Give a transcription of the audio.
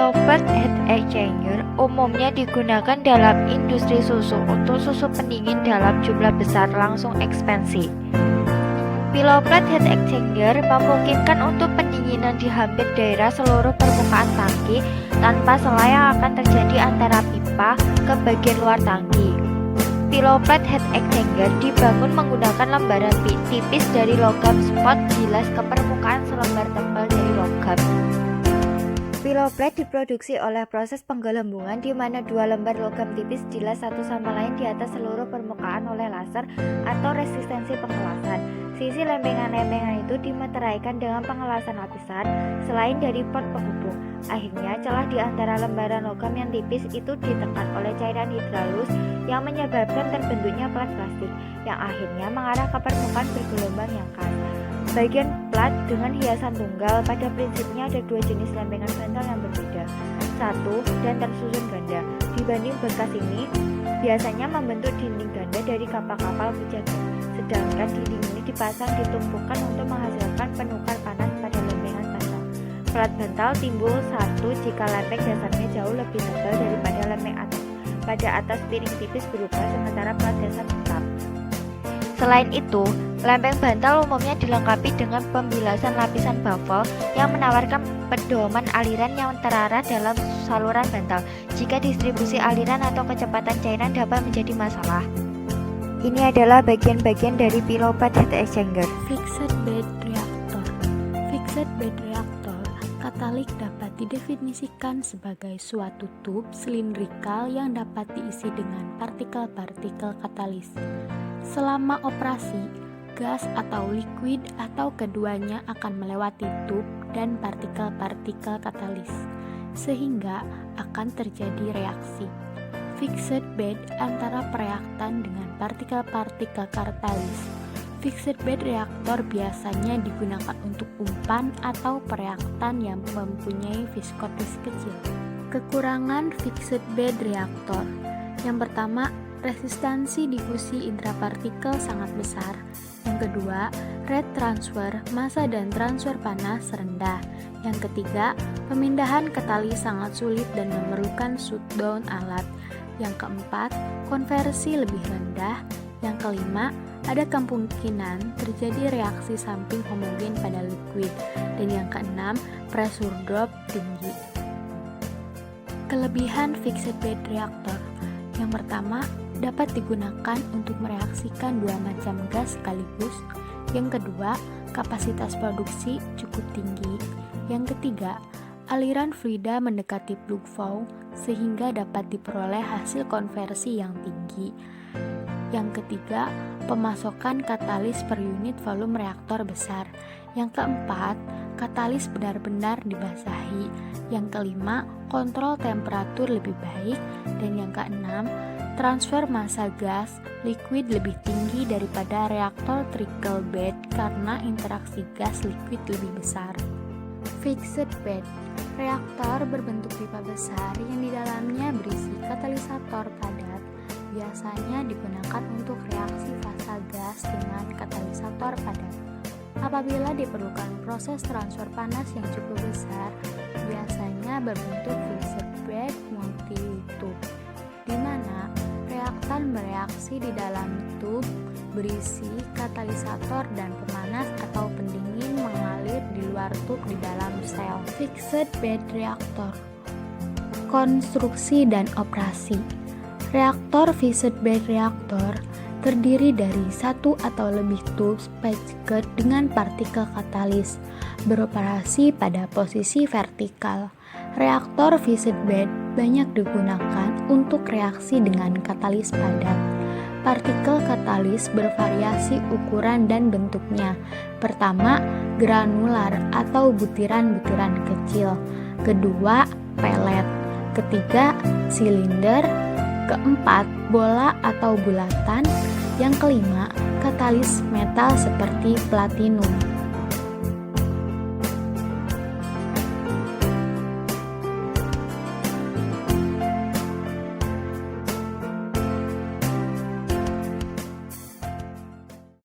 Pilot heat exchanger umumnya digunakan dalam industri susu untuk susu pendingin dalam jumlah besar langsung ekspansi. Pilot heat exchanger memungkinkan untuk pendinginan di hampir daerah seluruh permukaan tangki tanpa celah yang akan terjadi antara pipa ke bagian luar tangki. Pilot heat exchanger dibangun menggunakan lembaran tipis dari logam spot bilas ke permukaan selembar tebal dari logam. Pilot diproduksi oleh proses penggelembungan di mana dua lembar logam tipis dilas satu sama lain di atas seluruh permukaan oleh laser atau resistensi pengelasan. Sisi lempengan-lempengan itu dimeteraikan dengan pengelasan lapisan selain dari port penghubung. Akhirnya celah di antara lembaran logam yang tipis itu ditekan oleh cairan hidraulus yang menyebabkan terbentuknya plat plastik yang akhirnya mengarah ke permukaan bergelombang yang khas. Bagian plat dengan hiasan tunggal pada prinsipnya ada dua jenis lempengan bantal yang berbeda, satu dan tersusun ganda. Dibanding bekas ini, biasanya membentuk dinding ganda dari kapal-kapal penjaga, sedangkan dinding ini dipasang ditumpukan untuk menghasilkan penukar panas pada lempengan bantal. Plat bantal timbul satu jika lempeng dasarnya jauh lebih tebal daripada lempeng atas. Pada atas piring tipis berubah sementara plat dasar tetap. Selain itu, lempeng bantal umumnya dilengkapi dengan pembilasan lapisan baffle yang menawarkan pedoman aliran yang terarah dalam saluran bantal jika distribusi aliran atau kecepatan cairan dapat menjadi masalah. Ini adalah bagian-bagian dari pilot heat exchanger. Fixed bed reactor. Fixed bed reactor katalik dapat didefinisikan sebagai suatu tub silindrikal yang dapat diisi dengan partikel-partikel katalis. Selama operasi, gas atau liquid atau keduanya akan melewati tub dan partikel-partikel katalis, sehingga akan terjadi reaksi fixed bed antara pereaktan dengan partikel-partikel katalis. Fixed bed reaktor biasanya digunakan untuk umpan atau pereaktan yang mempunyai viskosis kecil. Kekurangan fixed bed reaktor. Yang pertama, resistansi difusi intrapartikel sangat besar. Yang kedua, rate transfer, massa dan transfer panas rendah. Yang ketiga, pemindahan ke tali sangat sulit dan memerlukan shutdown alat. Yang keempat, konversi lebih rendah. Yang kelima, ada kemungkinan terjadi reaksi samping homogen pada liquid. Dan yang keenam, pressure drop tinggi. Kelebihan fixed bed reactor. Yang pertama, dapat digunakan untuk mereaksikan dua macam gas sekaligus. Yang kedua, kapasitas produksi cukup tinggi. Yang ketiga, aliran fluida mendekati plug flow sehingga dapat diperoleh hasil konversi yang tinggi. Yang ketiga, pemasokan katalis per unit volume reaktor besar. Yang keempat, katalis benar-benar dibasahi. Yang kelima, kontrol temperatur lebih baik. Dan yang keenam, transfer massa gas liquid lebih tinggi daripada reaktor trickle bed karena interaksi gas liquid lebih besar. Fixed bed reaktor berbentuk pipa besar yang di dalamnya berisi katalisator padat. Biasanya digunakan untuk reaksi fasa gas dengan katalisator padat. Apabila diperlukan proses transfer panas yang cukup besar, biasanya berbentuk fixed bed multi-tube, di mana reaktan bereaksi di dalam tub berisi katalisator dan pemanas atau pendingin mengalir di luar tub di dalam sel. Fixed bed reaktor. Konstruksi dan operasi. Reaktor fixed bed reaktor terdiri dari satu atau lebih tub packed dengan partikel katalis, beroperasi pada posisi vertikal. Reaktor fixed bed banyak digunakan untuk reaksi dengan katalis padat. Partikel katalis bervariasi ukuran dan bentuknya. Pertama, granular atau butiran-butiran kecil. Kedua, pelet. Ketiga, silinder. Keempat, bola atau bulatan. Yang kelima, katalis metal seperti platinum.